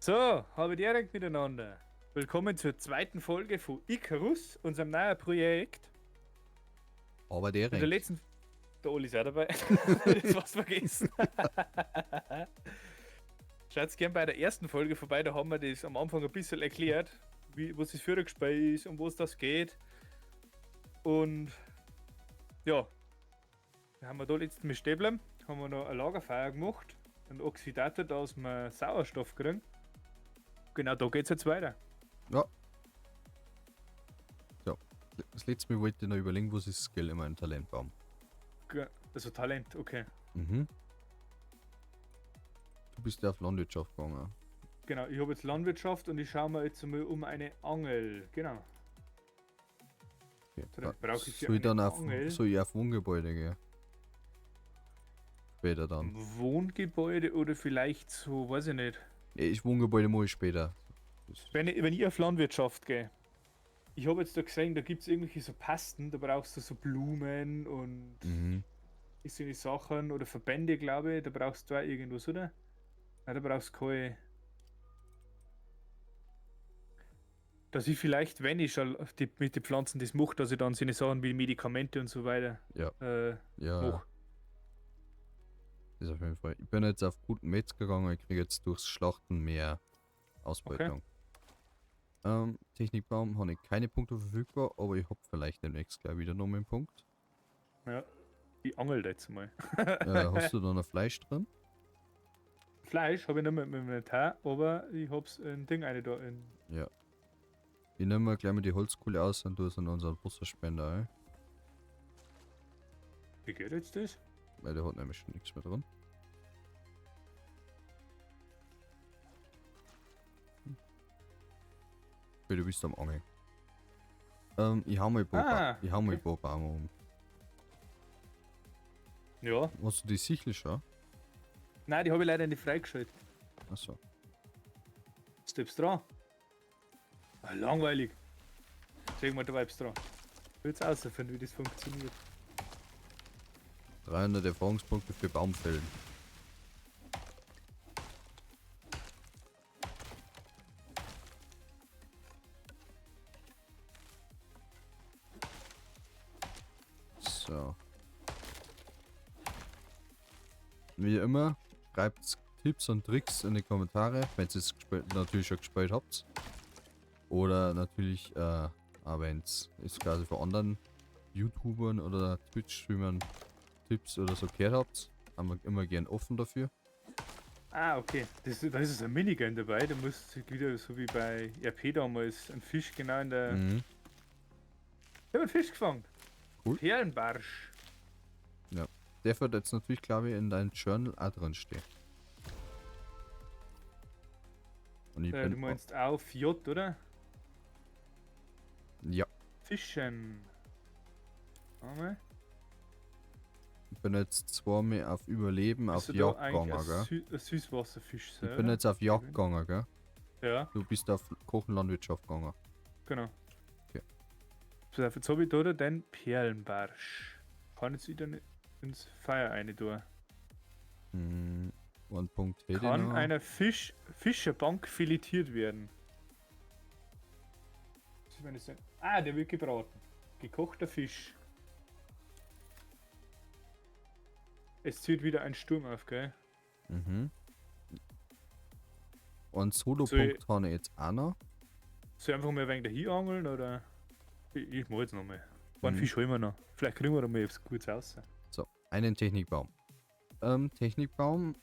So, habe direkt miteinander. Willkommen zur zweiten Folge von Icarus, unserem neuen Projekt. Aber In der direkt. letzten. Der Oli ist auch dabei. Das war's vergessen. Schaut gern bei der ersten Folge vorbei, da haben wir das am Anfang ein bisschen erklärt, was das Führergespräch ist, um was das geht. Und ja, da haben wir da letztens mit Stäblem, haben wir noch ein Lagerfeuer gemacht, einen Oxidator, da aus dem Sauerstoff kriegen. Genau, da geht's jetzt weiter. Ja. So. Das letzte Mal wollte ich noch überlegen, was ist Skill in meinem Talentbaum. Also Talent, okay. Mhm. Du bist ja auf Landwirtschaft gegangen. Genau, ich habe jetzt Landwirtschaft und ich schaue mir jetzt mal um eine Angel. Genau. Okay. So, dann brauche ich für Soll ich eine dann Angel. soll ich auf Wohngebäude gehen? Später dann. Wohngebäude oder vielleicht so, weiß ich nicht. Nee, Wohngebäude mache ich später. Wenn ich auf Landwirtschaft gehe. Ich habe jetzt da gesehen, da gibt es irgendwelche so Pasten, da brauchst du so Blumen und Mhm. so eine Sachen oder Verbände, glaube ich. Da brauchst du auch irgendwas, oder? Nein, da brauchst du keine. Dass ich vielleicht, wenn ich schon mit den Pflanzen das mache, dass ich dann so eine Sachen wie Medikamente und so weiter Ja. Ja. mache. Das auf jeden Fall. Ich bin jetzt auf guten Metzger gegangen, ich kriege jetzt durchs Schlachten mehr Ausbeutung. Technikbaum habe ich keine Punkte verfügbar, aber ich habe vielleicht demnächst gleich wieder noch einen Punkt. Ja, ich angel da jetzt mal. Hast du da noch Fleisch drin? Fleisch habe ich nicht mehr mit meinem Teil, aber ich hab's ein Ding eine da in. Ja. Ich nehme mal gleich mal die Holzkohle aus und tue es in unseren Wasserspender ein. Wie geht jetzt das? Weil der hat nämlich schon nichts mehr drin. Okay, du bist am Angeln. Ich hau mal ein paar, ich hau mal ein paar Bäume um. Ja. Hast du die Sichel schon? Nein, die habe ich leider nicht freigeschaltet. Achso. Steps dran. Ah, langweilig. Sag mal, du bleibst dran. Ich will jetzt rausfinden, wie das funktioniert. 300 Erfahrungspunkte für Baumfällen. So. Wie immer, schreibt Tipps und Tricks in die Kommentare, wenn ihr es natürlich schon gespielt habt. Oder natürlich, wenn es ist quasi von anderen YouTubern oder Twitch-Streamern Tipps oder so gehört habt, haben wir immer gern offen dafür. Ah, okay. Da ist ein Minigun dabei. Da musst du wieder so wie bei RP damals einen Fisch genau in der. Mhm. Ich habe einen Fisch gefangen. Cool. Perlenbarsch. Ja. Der wird jetzt natürlich, glaube ich, in deinem Journal auch drin stehen. Und ich bin. Du meinst auf J, oder? Ja. Fischen. Einmal. Ich bin jetzt zweimal auf Überleben, auf Jagd gegangen, gell? Ein Süßwasserfisch sein, Ich bin oder? jetzt auf Jagd gegangen, gell? Ja, Du bist auf Kochenlandwirtschaft gegangen. genau. Okay. Pass auf, jetzt habe ich da den Perlenbarsch. Kann jetzt wieder nicht ins Feuer rein tun. Ein Punkt hätte ich Kann noch. einer Fischerbank filetiert werden? Was ist, wenn ich sage? Ah, der wird gebraten. Gekochter Fisch. Es zieht wieder ein Sturm auf, gell? Mhm. Und Solo-Punkt habe ich jetzt auch noch. Soll ich einfach mal ein wenig dahin angeln oder? Ich mach jetzt nochmal. Einen Fisch holen wir noch. Vielleicht kriegen wir da mal etwas Gutes raus. So, einen Technikbaum. Technikbaum.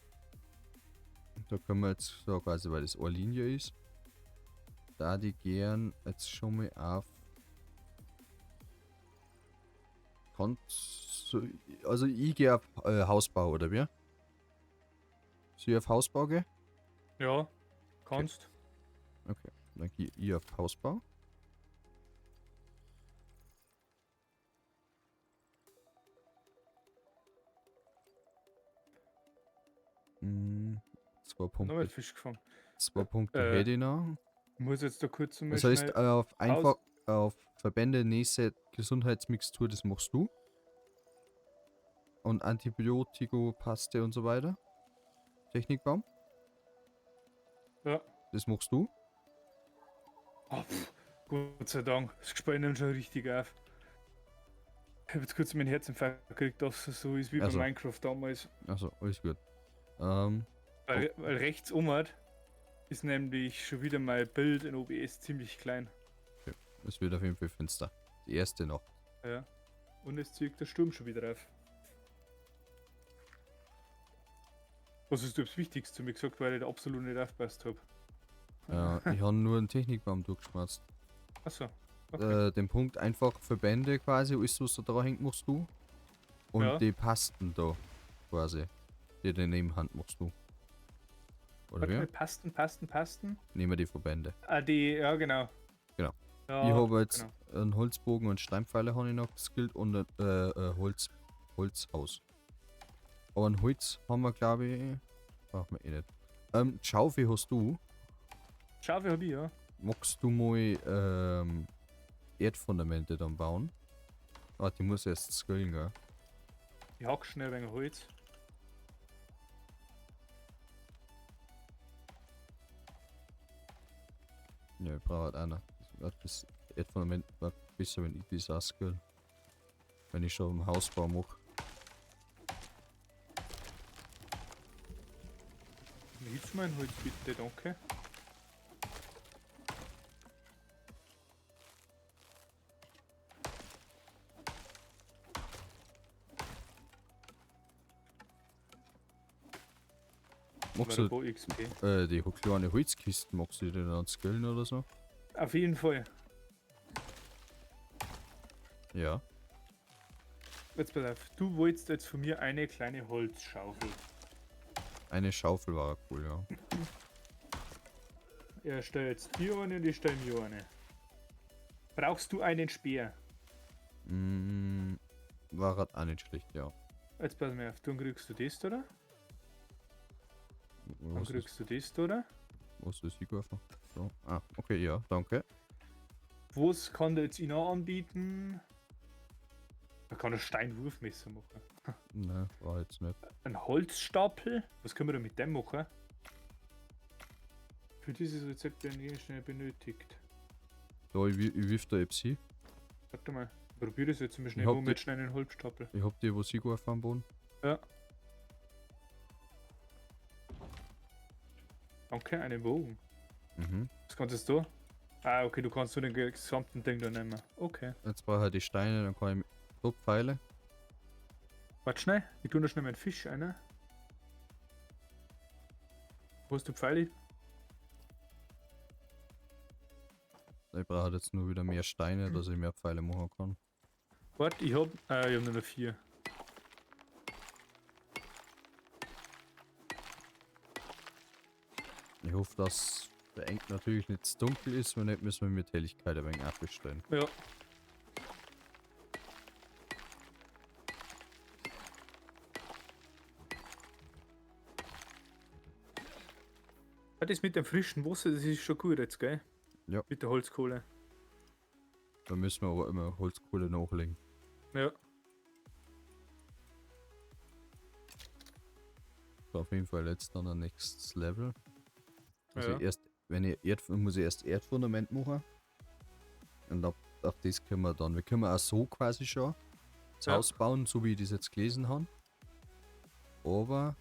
Da können wir jetzt so quasi, weil das eine Linie ist. Da die gern jetzt schon mal auf. Also ich gehe auf Hausbau, oder wie? Soll ich auf Hausbau gehen? Ja, kannst. Okay, dann gehe ich auf Hausbau. Zwei Nochmal Punkte. Fisch gefangen. Zwei Punkte hätte ich noch. Ich muss jetzt da kurz mal Das heißt, auf Verbände, Nässe, Gesundheitsmixtur, das machst du. Und Antibiotikopaste und so weiter. Technikbaum. Ja. Das machst du? Oh, Gott sei Dank, das Gespräch nimmt schon richtig auf. Ich habe jetzt kurz meinen Herzinfarkt gekriegt, dass es so ist wie bei Also. Minecraft damals. Also, alles gut. Weil rechts umhat ist nämlich schon wieder mein Bild in OBS ziemlich klein. Okay. Es wird auf jeden Fall finster. Die erste noch. Ja. Und es zieht der Sturm schon wieder auf. Was ist das Wichtigste zu mir gesagt, weil ich da absolut nicht aufgepasst habe? Ja, ich habe nur einen Technikbaum durchgeschmerzt. Achso. Okay. Den Punkt einfach Verbände quasi, alles was da dran hängt, machst du. Und Ja. die Pasten da quasi. Die Nebenhand machst du. Oder Warte wie? mal, Pasten. Nehmen wir die Verbände. Ah, die, ja, genau. Genau. Ja, Ich habe jetzt genau. einen Holzbogen und Steinpfeile habe ich noch geskillt und ein Holzhaus. Aber ein Holz haben wir glaube ich. Brauchen wir eh nicht. Die Schaufel hast du. Schaufel hab ich, ja. Magst du mal Erdfundamente dann bauen? Warte, ich muss erst skillen, gell? Ich hack schnell ein wenig Holz. Ja, ich brauche halt einer. Das Erdfundament wird besser, wenn ich das auch skill. Wenn ich schon im Hausbau mache. Hilfst mir ein Holz bitte, danke. Magst War du da XP. die kleine Holzkisten, magst du die dann skillen oder so? Auf jeden Fall. Ja. Jetzt pass auf, du wolltest jetzt von mir eine kleine Holzschaufel. Eine Schaufel war cool, ja. Er stellt jetzt dir eine und ich stelle mir eine. Brauchst du einen Speer? War halt auch nicht schlecht, ja. Jetzt pass mal auf, dann kriegst du das, oder? Dann Was ist, kriegst du das, oder? was ist die Kurve? So. Ah, okay, ja, danke. Was kann der jetzt Ihnen anbieten? Er kann ein Steinwurfmesser machen. Ne, war jetzt nicht. Ein Holzstapel? Was können wir denn mit dem machen? Für dieses Rezept werden die schnell benötigt. Da, ich wirf da jetzt hin. Warte mal, probier das jetzt mal schnell, Ich hab wo die- mit schnell einen Holzstapel. Ich hab die, was ich geworfen am Boden. Ja. Danke, einen Bogen. Mhm. Was kannst du? Ah, okay, du kannst so den gesamten Ding da nehmen. Okay. Jetzt brauche ich die Steine, dann kann ich dort Pfeile. Warte schnell, ich tue da schnell meinen Fisch ein. Wo hast du Pfeile? Ich brauche jetzt nur wieder mehr Steine, dass ich mehr Pfeile machen kann. Warte, ich hab nur noch 4. Ich hoffe, dass der Eng natürlich nicht zu dunkel ist, wenn nicht müssen wir mit Helligkeit ein wenig abstellen. Ja. Das mit dem frischen Wasser, das ist schon gut jetzt, gell? Ja. Mit der Holzkohle. Da müssen wir aber immer Holzkohle nachlegen. Ja. So, auf jeden Fall jetzt dann ein nächstes Level. Also Ja. erst, wenn ich muss ich erst Erdfundament machen. Und ab das können wir dann. Wir können auch so quasi schon das Ja. Haus bauen, so wie ich das jetzt gelesen habe. Aber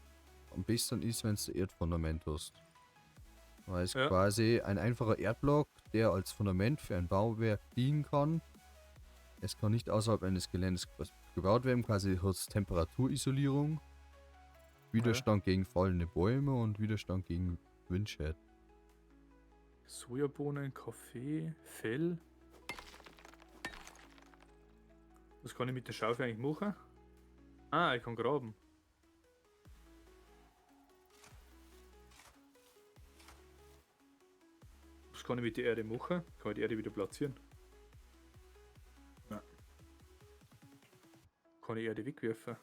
am besten ist, wenn du Erdfundament hast. Weil es Ja. quasi ein einfacher Erdblock, der als Fundament für ein Bauwerk dienen kann. Es kann nicht außerhalb eines Geländes gebaut werden, quasi hat es Temperaturisolierung, Widerstand gegen fallende Bäume und Widerstand gegen Windschäden. Sojabohnen, Kaffee, Fell. Was kann ich mit der Schaufel eigentlich machen? Ah, ich kann graben. Was kann ich mit der Erde machen? Kann ich die Erde wieder platzieren? Nein. Kann ich Erde wegwerfen?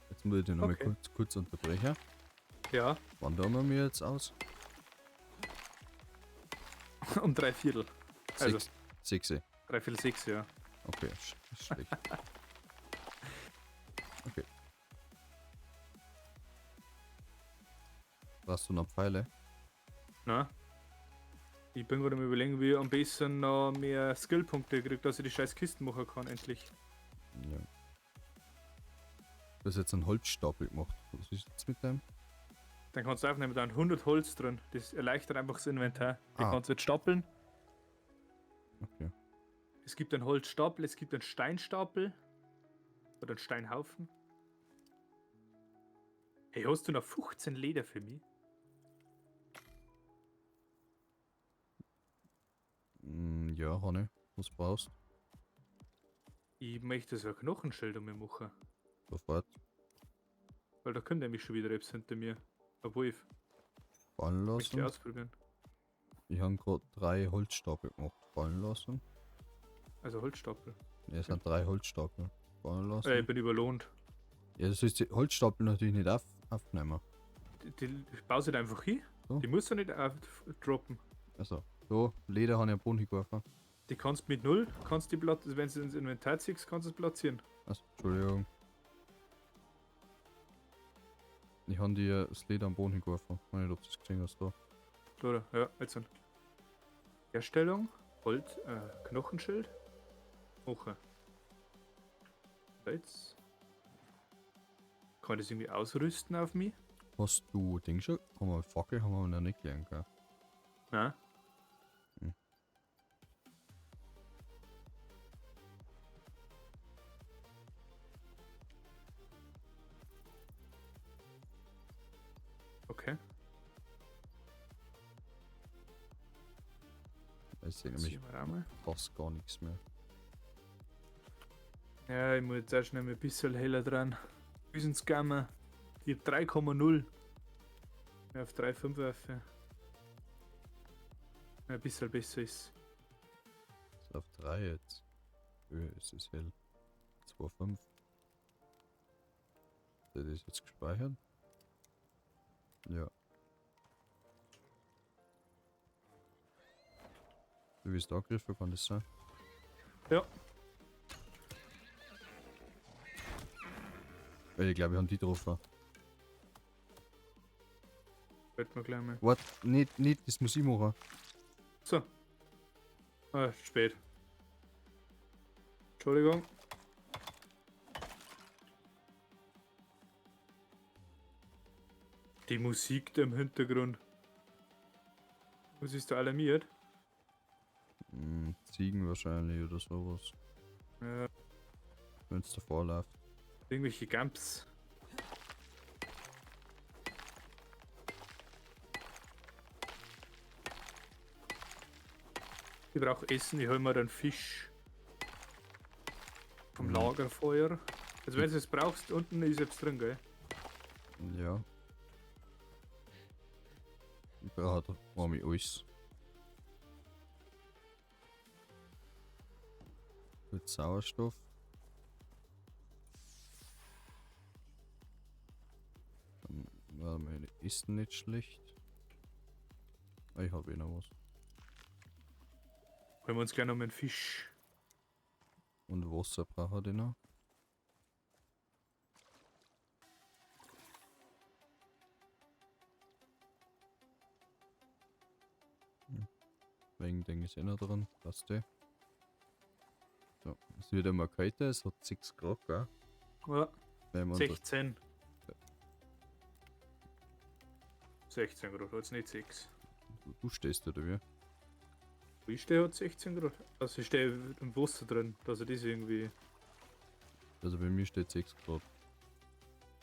Jetzt muss ich den nochmal Okay. kurz unterbrechen. Ja, Wandern wir jetzt aus? um 3/4. Also 6. 3/4 6, ja. Okay, ist schlecht. Okay. Brauchst du noch Pfeile? Na? Ich bin gerade am überlegen, wie ich am besten noch mehr Skillpunkte kriege, dass ich die scheiß Kisten machen kann, endlich. Ja. Du hast jetzt einen Holzstapel gemacht. Was ist jetzt mit dem? Dann kannst du aufnehmen, da sind 100 Holz drin. Das erleichtert einfach das Inventar. Die Ah. kannst du jetzt stapeln. Okay. Es gibt einen Holzstapel, es gibt einen Steinstapel. Oder einen Steinhaufen. Hey, hast du noch 15 Leder für mich? Ja, Hanne. Was brauchst Ich möchte so ein Knochenschild um mich machen. du? Sofort. Weil da könnte nämlich schon wieder etwas hinter mir. Ein Wolf. Fallen Möchte ich lassen. ausprobieren. Ich habe gerade 3 Holzstapel gemacht. Fallen lassen. Also Holzstapel. Ja, es sind 3 Holzstapel. Fallen lassen. Ich bin überlohnt. Ja, das ist die Holzstapel natürlich nicht aufnehmen. Die baust du da einfach hin. So. Die musst du nicht aufdroppen. Also, so, Leder habe ich am Boden hingeworfen. Die kannst mit 0, kannst die wenn du ins Inventar ziehst, kannst du es platzieren. Also, Entschuldigung. Ich habe dir das Leder am Boden hingeworfen. Ich weiß nicht, ob du das gesehen hast da. Oder? Ja, jetzt dann. Herstellung, Holz, Knochenschild. Woche. Jetzt. Kann ich das irgendwie ausrüsten auf mich? Hast du Ding schon? Haben wir Fackel, haben wir noch nicht gelernt, gell? Nein. Hm. Okay. Ich sehe nämlich Ziehen wir auch mal. fast gar nichts mehr. Ja, ich muss jetzt auch schnell ein bisschen heller dran. Bis ins Gamma. Ich hab 3,0. Ja, auf 3,5 werfe. Ja, ein bisschen besser ist. Ist auf 3 jetzt. Höhe ist es hell. 2,5. Das ist jetzt gespeichert. Ja. Du bist angegriffen, kann das sein? Ja. Weil ich glaube, wir haben die getroffen. Hört man gleich mal. Warte, nicht, das muss ich machen. So. Ah, spät. Entschuldigung. Die Musik da im Hintergrund. Was ist da alarmiert? Ziegen wahrscheinlich oder sowas. Ja, Wenn es davor läuft. irgendwelche Gamps. Ich brauche Essen, ich hol mir einen Fisch. Vom Lagerfeuer. Also wenn du es brauchst, unten ist jetzt drin, gell? Ja. Ich brauche Mami alles. Mit Sauerstoff. Dann war meine Essen nicht schlecht. Ah, ich habe eh noch was. Holen wir uns gleich noch mal einen Fisch. Und Wasser brauche ich noch. Wegen Ding ist eh noch drin. Passt eh. So, es wird immer kälter, es hat 6 Grad, gell? Ja, Wenn man da- 16. 16 Grad, jetzt nicht 6. du stehst oder wie? Wo ich stehe, hat 16 Grad. Also ich stehe im Wasser drin, dass er das irgendwie. Also bei mir steht 6 Grad.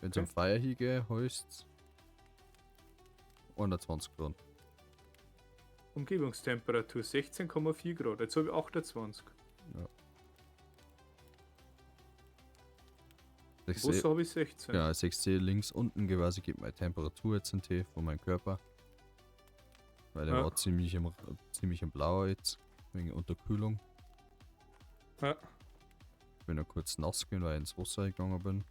Wenn es Okay. am Feuer hingeht, heißt es 21 Grad. Umgebungstemperatur 16,4 Grad. Jetzt habe ich 28. Ich Wasser sehe, habe ich 16. ja, ich sehe links unten quasi gibt meine Temperatur jetzt einen Tee von meinem Körper. Weil der Ja. war ziemlich im Blauer jetzt, wegen Unterkühlung. Ja. Ich bin noch kurz nass gewesen, weil ich ins Wasser gegangen bin.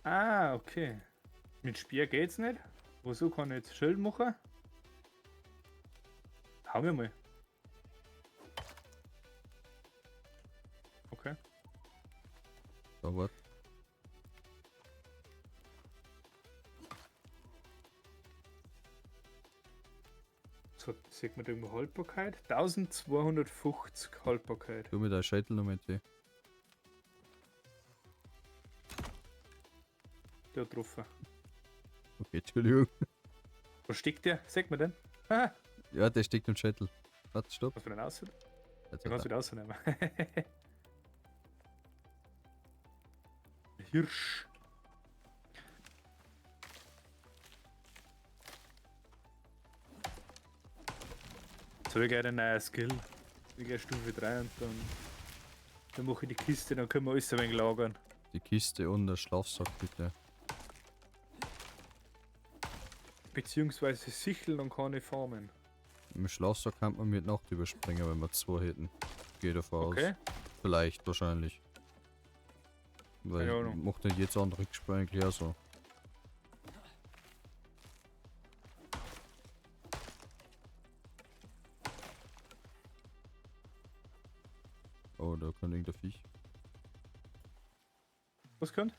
Ah, okay. Mit Speer geht's nicht. Wozu kann ich jetzt Schild machen? Hau mir mal. Okay. Da wart. sieht man da irgendwo Haltbarkeit? 1250 Haltbarkeit. Tu mir da Scheitel noch mit weh. Der hat getroffen. Okay, Entschuldigung. Wo steckt der? Sieht man den? Ah, Ja, der steckt im Scheitel. Warte, stopp. kannst du den raus? Jetzt Den kannst hat du wieder rausnehmen. Hirsch. So, ich gehe einen neuen Skill. Ich gehe Stufe 3 und dann mache ich die Kiste, dann können wir alles ein wenig lagern. die Kiste und der Schlafsack bitte. Beziehungsweise Sicheln, dann kann ich farmen. Im Schlafsack kann man mit Nacht überspringen, wenn wir 2 hätten. Gehe davon Okay. aus. Vielleicht, wahrscheinlich. Weil Keine Ahnung. macht nicht jetzt andere Gespräche eigentlich auch so. Oh, da kommt irgendein Viech. Was könnt?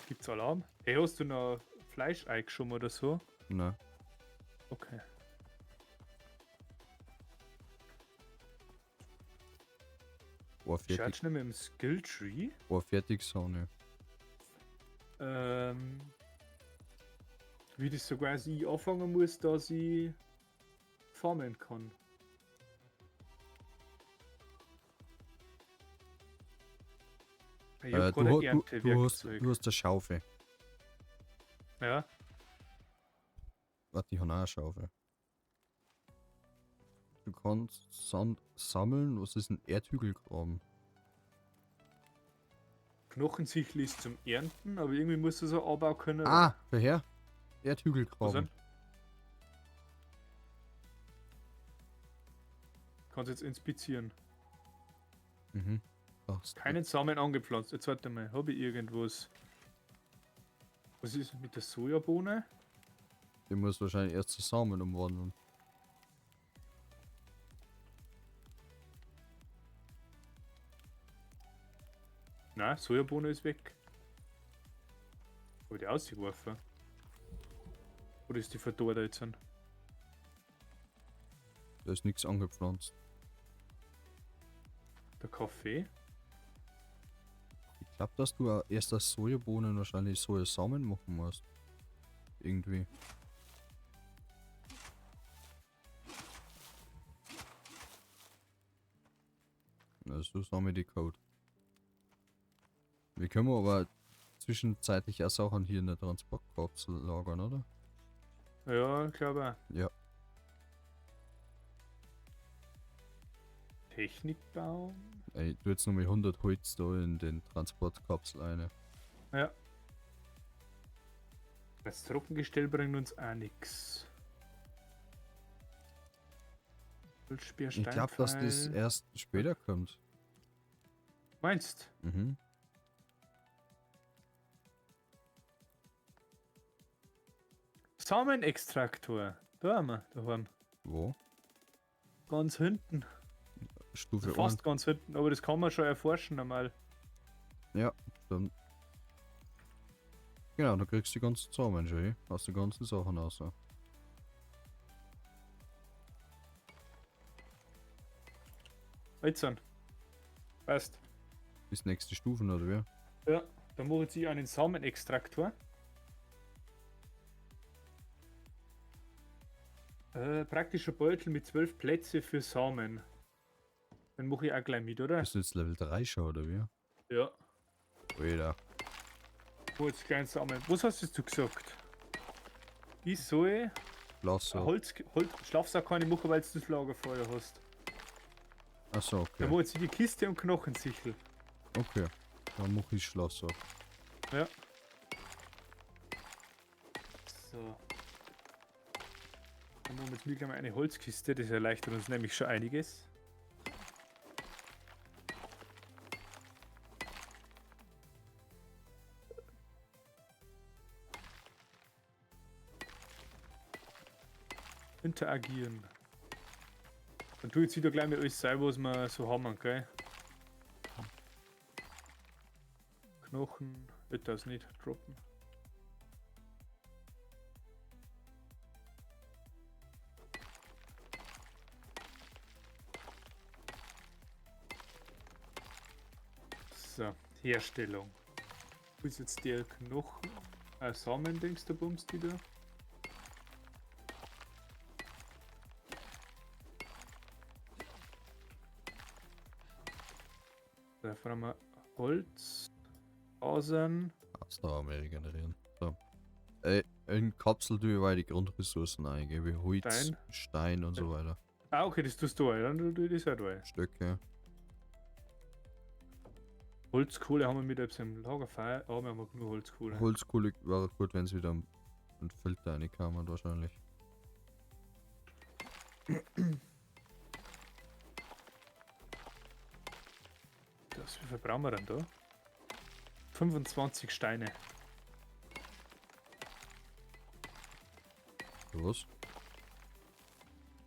Gibt's Alarm? Hey, hast du noch Fleischeig schon oder so? Ne, Okay. war fertig. Schaut nicht mit dem Skilltree. War fertig, Sonne. Wie das so quasi anfangen muss, dass ich farmen kann. Ich hab Du, gerade ein du Erntewerkzeug. hast eine Schaufel. Ja, Warte, ich habe auch eine Schaufel. Du kannst Sand sammeln. Was ist ein Erdhügelgraben? Knochensichel ist zum Ernten, aber irgendwie musst du so anbauen können. Ah, woher? Was Erdhügelgraben. denn? Kannst jetzt inspizieren. Mhm. Ach, Keinen Samen angepflanzt. Jetzt warte mal, habe ich irgendwas? Was ist mit der Sojabohne? die muss wahrscheinlich erst zu Samen umwandeln. Nein, Sojabohne ist weg. Habe ich die ausgeworfen? Oder ist die verdorrt jetzt? Da ist nichts angepflanzt. Der Kaffee? Ich glaube, dass du auch erst aus Sojabohnen wahrscheinlich Sojasamen machen musst. Irgendwie. Also so haben wir die Code. Wir können aber zwischenzeitlich auch Sachen hier in der Transportkapsel lagern, oder? Ja, ich glaube auch. Ja. Technikbaum? Ich tu jetzt nochmal 100 Holz da in den Transportkapsel rein. Ja. Das Trockengestell bringt uns auch nichts. Ich glaube, dass das erst später kommt. Meinst? Mhm. Samenextraktor. Da haben wir daheim. Wo? Ganz hinten. Stufe 1. Fast ganz hinten, aber das kann man schon erforschen einmal. Ja, dann. Genau, da kriegst du die ganzen Samen schon, aus den ganzen Sachen raus. Jetzt an. Passt. Bis nächste Stufen, oder wie? Ja, dann mache ich einen Samenextraktor. Praktischer Beutel mit 12 Plätze für Samen. Den mache ich auch gleich mit, oder? Bist du jetzt Level 3 schon, oder wie? Ja. Alter. Wo jetzt kleinen Samen. Was hast du gesagt? Ich soll Lass ein so. Schlafsack kann ich machen, weil du das Lagerfeuer hast. Achso, Dann okay. mache ich die Kiste und Knochensichel. Okay. Dann mach ich Schloss so. Ja. So. Dann machen wir jetzt gleich mal eine Holzkiste, das erleichtert uns nämlich schon einiges. Interagieren. Dann tu jetzt wieder gleich mit alles sein, was wir so haben, gell? Knochen, wird das nicht droppen. So, Herstellung. Wo ist jetzt der Knochen? Samen-Dings, der Bums, die da? Da fahren wir Holz, Fasern. Ausdauer mehr regenerieren. So. In Kapsel tue ich weil die Grundressourcen eingebe. Holz, Stein und so weiter. Ah, okay, das tust du, dann tue ich das auch da. Stöcke. Holzkohle haben wir mit einem Lagerfeuer, aber wir haben auch nur Holzkohle. Holzkohle wäre gut, wenn es wieder ein Filter reinkommt wahrscheinlich. Wie viel brauchen wir denn da? 25 Steine. Was?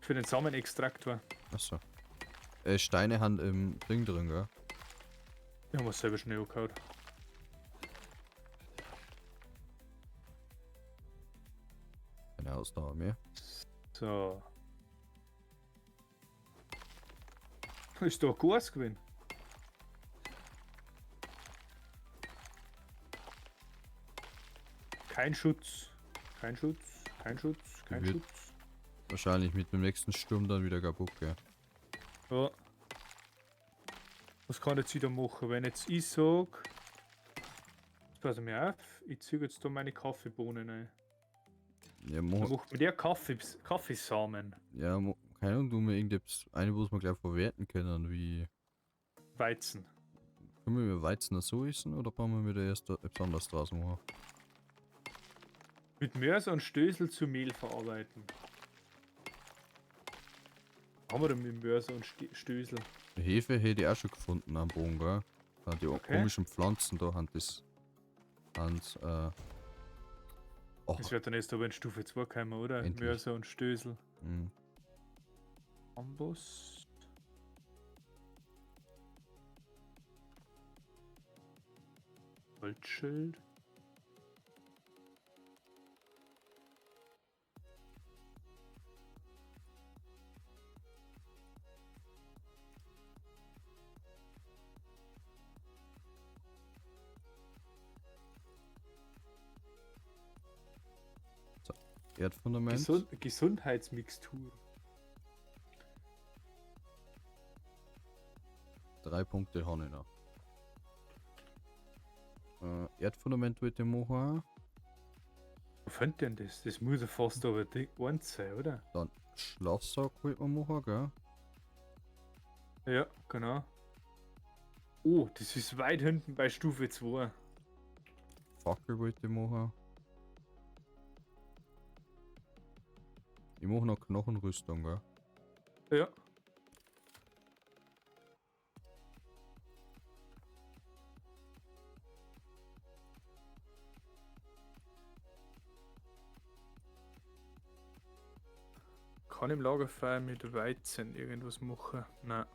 Für den Samenextraktor. Achso. Steine haben im Ding drin, gell? Wir haben wir selber schnell angehauen. Keine Ausdauer mehr. So. Ist da ein Gas gewesen? Kein Schutz. Kein Schutz. Kein Schutz. Kein Wird- Schutz. Wahrscheinlich mit dem nächsten Sturm dann wieder kaputt, gell? Ja. Was kann ich jetzt wieder machen, wenn jetzt ich sage. Pass mir auf, ich ziehe jetzt da meine Kaffeebohnen ein. Ja, Dann macht mit der Kaffeesamen. ja, keine Ahnung, du mir irgendetwas eine, wo wir gleich verwerten können, wie. Weizen. Können wir Weizen so essen oder brauchen wir wieder erst etwas anderes draus machen? Mit Mörser und Stößel zu Mehl verarbeiten. Haben wir denn mit Mörser und Stößel? Hefe hätte ich auch schon gefunden am Boden, gell? Die Okay. komischen Pflanzen da haben das. Oh, Das wird dann erst aber in Stufe 2 kommen, oder? Endlich. Mörser und Stößel. mh. Amboss. Holzschild. Erdfundament. Gesundheitsmixtur. 3 Punkte habe ich noch. Erdfundament wird ich machen. Wo fängt denn das? Das muss ja fast aber eins sein, oder? Dann Schlafsack wird man machen, gell? Ja, genau. Oh, das ist weit hinten bei Stufe 2. Fackel wollte ich machen. Ich mache noch Knochenrüstung, gell? Ja. Kann im Lagerfeuer mit Weizen irgendwas machen? Nein.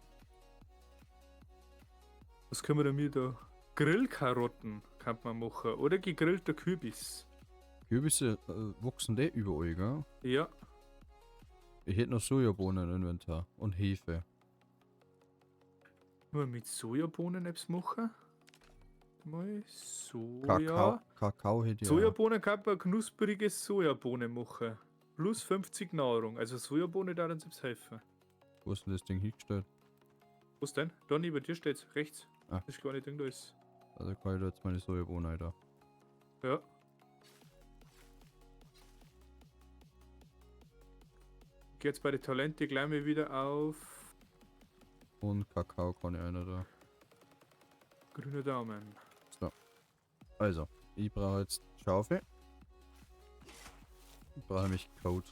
Was können wir denn mit da? Grillkarotten kann man machen. Oder gegrillter Kürbis. Kürbisse wachsen die überall, gell? Ja. Ich hätte noch Sojabohnen im Inventar und Hefe. Nur mit Sojabohnen etwas machen? Mal Soja. Kakao hätte ich auch. Sojabohnen kann man knuspriges Sojabohnen machen. Plus 50 Nahrung. Also Sojabohnen da dann selbst helfen. Wo ist denn das Ding hingestellt? Was denn? Da neben dir steht's. Rechts. Ah. Das ist gar nicht Ding da ist. Also kann ich da jetzt meine Sojabohnen da. Ja. Ich geh jetzt bei den Talente gleich mal wieder auf Und Kakao kann ich einer da. grüne Daumen. Also, ich brauche jetzt Schaufel. Ich brauche nämlich Code.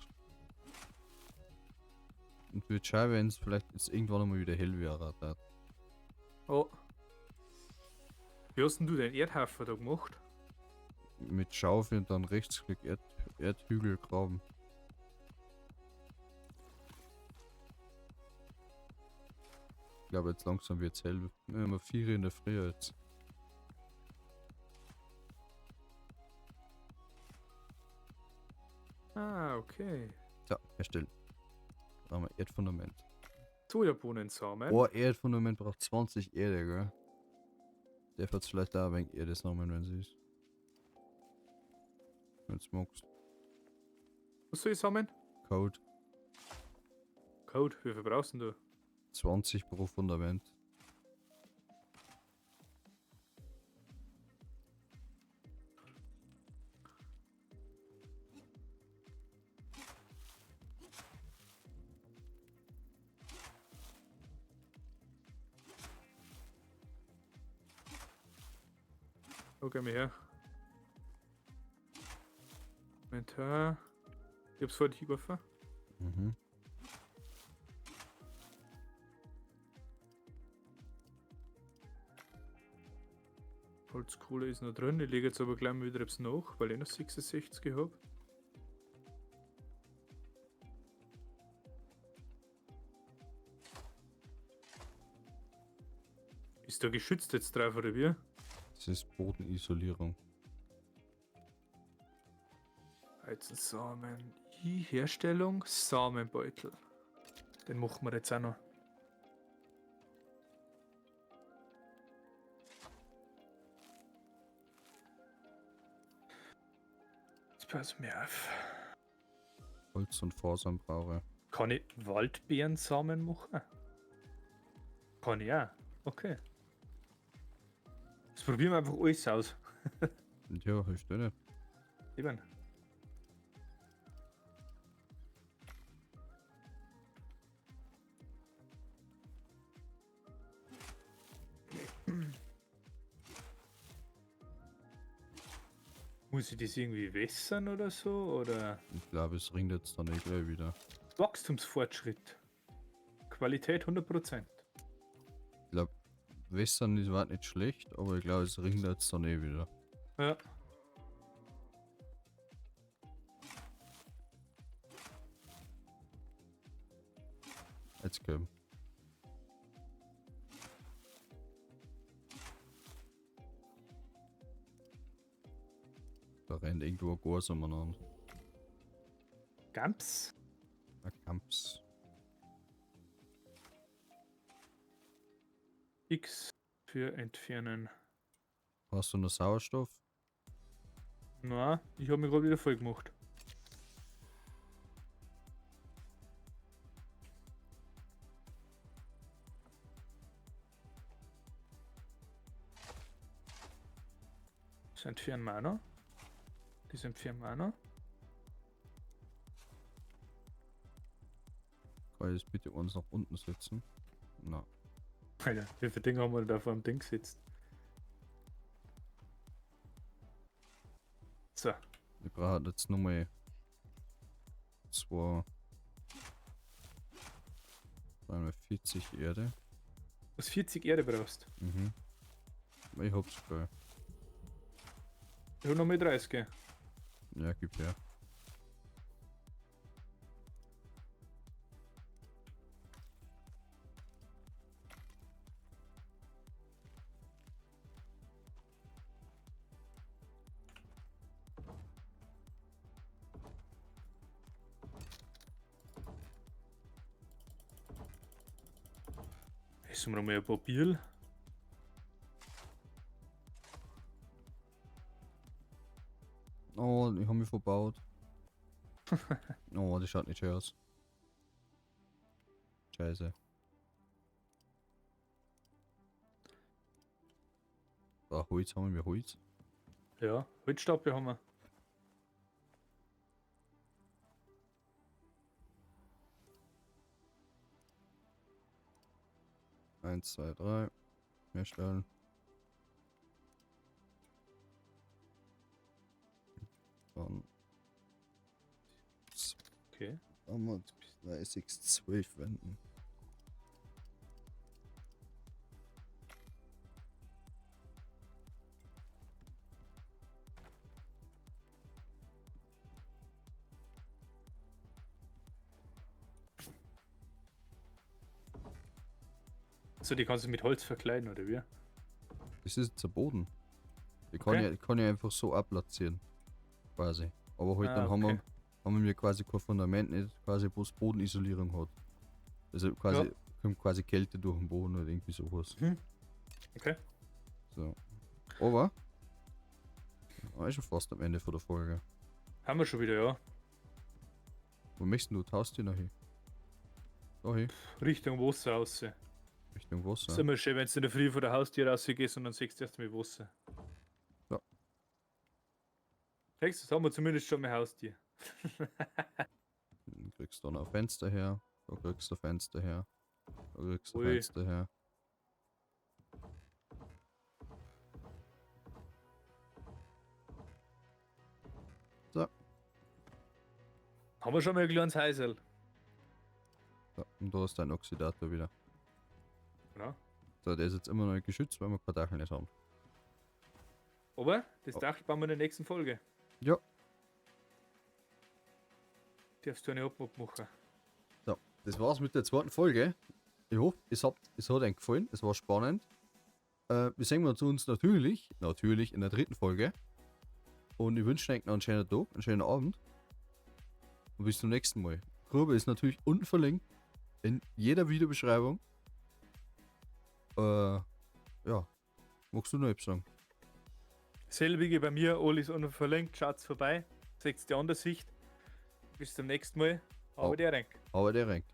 Und wird schön, wenn es vielleicht jetzt irgendwann mal wieder hell wäre. Da. Oh. Wie hast denn du den Erdhaufen da gemacht? Mit Schaufel und dann Rechtsklick Erdhügel graben. Ich glaube jetzt langsam wird es hell. Wir haben 4 in der Früh jetzt. Ah, okay. So, erstellen. Da haben wir Erdfundament. Sojabohnensamen. Oh, Erdfundament braucht 20 Erde, gell? Der wird vielleicht da ein wenig eher das Namen, wenn sie ist. Wenn's magst. Was soll ich sammeln? Code Code, wie viel brauchst denn du? 20 pro Fundament. Wo gehen wir her? Inventar. Ich hab's vorhin hingeworfen. Mhm. Holzkohle ist noch drin. Ich lege jetzt aber gleich mal wieder etwas nach, weil ich noch 66 habe. Ist da geschützt jetzt drauf oder wie? Das ist Bodenisolierung. Weizensamen. Herstellung Samenbeutel. Den machen wir jetzt auch noch. Jetzt pass mir auf. Holz und Fasern brauche. Kann ich Waldbeerensamen machen? Kann ich auch. Okay. Jetzt probieren wir einfach alles aus. Und ja, hilft auch nicht. Eben. Muss ich das irgendwie wässern oder so? Oder Ich glaube, es ringt jetzt dann eh gleich wieder. Wachstumsfortschritt? Qualität 100%. Ich glaube, wässern ist war nicht schlecht, aber ich glaube, es ringt jetzt dann eh wieder. Ja. Jetzt komm. Da rennt irgendwo ein Gas umeinander. Gamps? Ein Kamps. X für entfernen. Hast du noch Sauerstoff? Na, ich habe mich gerade wieder voll gemacht. Das entfernen wir auch noch. Das entfernen wir auch noch. Kann ich das bitte uns nach unten setzen? Na. Alter, wie viele Dinge haben wir da vor dem Ding gesetzt? So. Ich brauche jetzt nochmal 240 Erde. Was 40 Erde brauchst. Mhm. Ich hab's gleich. Ich habe noch mal 30. Ja, gib her. Essen wir noch mal ein paar Bier. Oh, ich habe mich verbaut. Oh, das schaut nicht schön aus. Scheiße. Da, Holz haben wir Holz. Ja, Holzstapel haben wir. Eins, zwei, drei. Herstellen. Dann Okay. haben wir 30, 12 Wänden. So, die kannst du mit Holz verkleiden, oder wie? Das ist jetzt der Boden. Ich Okay. kann ja einfach so abplatzieren. Quasi. Aber halt dann okay. haben wir quasi kein Fundament, nicht quasi, wo es Bodenisolierung hat. Also quasi Ja. kommt quasi Kälte durch den Boden oder irgendwie sowas. Okay. So. Aber, war schon fast am Ende von der Folge. Haben wir schon wieder, ja. Wo möchtest du das Haustier noch hin? Da hin, Richtung Wasser raus. Richtung Ist Wasser. immer schön, wenn du in der Früh vor der Haustür rausgehst und dann siehst du erst mal Wasser. Ja. Siehst du, das haben wir zumindest schon mal Haustier. Dann kriegst du dann ein Fenster her. Da kriegst du ein Fenster her. Da kriegst du ein Ui. Fenster her. So, Haben wir schon mal ein kleines Häusl. so, und da ist dein Oxidator wieder. Ja. So, der ist jetzt immer noch nicht geschützt, weil wir kein Dach nicht haben. Aber das Oh. Dach bauen wir in der nächsten Folge. Ja. Darfst du eine Abmod machen. So, das war's mit der zweiten Folge. Ich hoffe, es hat euch gefallen. Es war spannend. Wir sehen uns natürlich in der dritten Folge. Und ich wünsche euch noch einen schönen Tag, einen schönen Abend. Und bis zum nächsten Mal. Grube ist natürlich unten verlinkt. In jeder Videobeschreibung. Ja. Magst du noch etwas sagen? Selbige bei mir, alles unverlinkt, schaut's vorbei. Seht die andere Sicht. Bis zum nächsten Mal. Aber Oh. der Rank. Aber der Rank.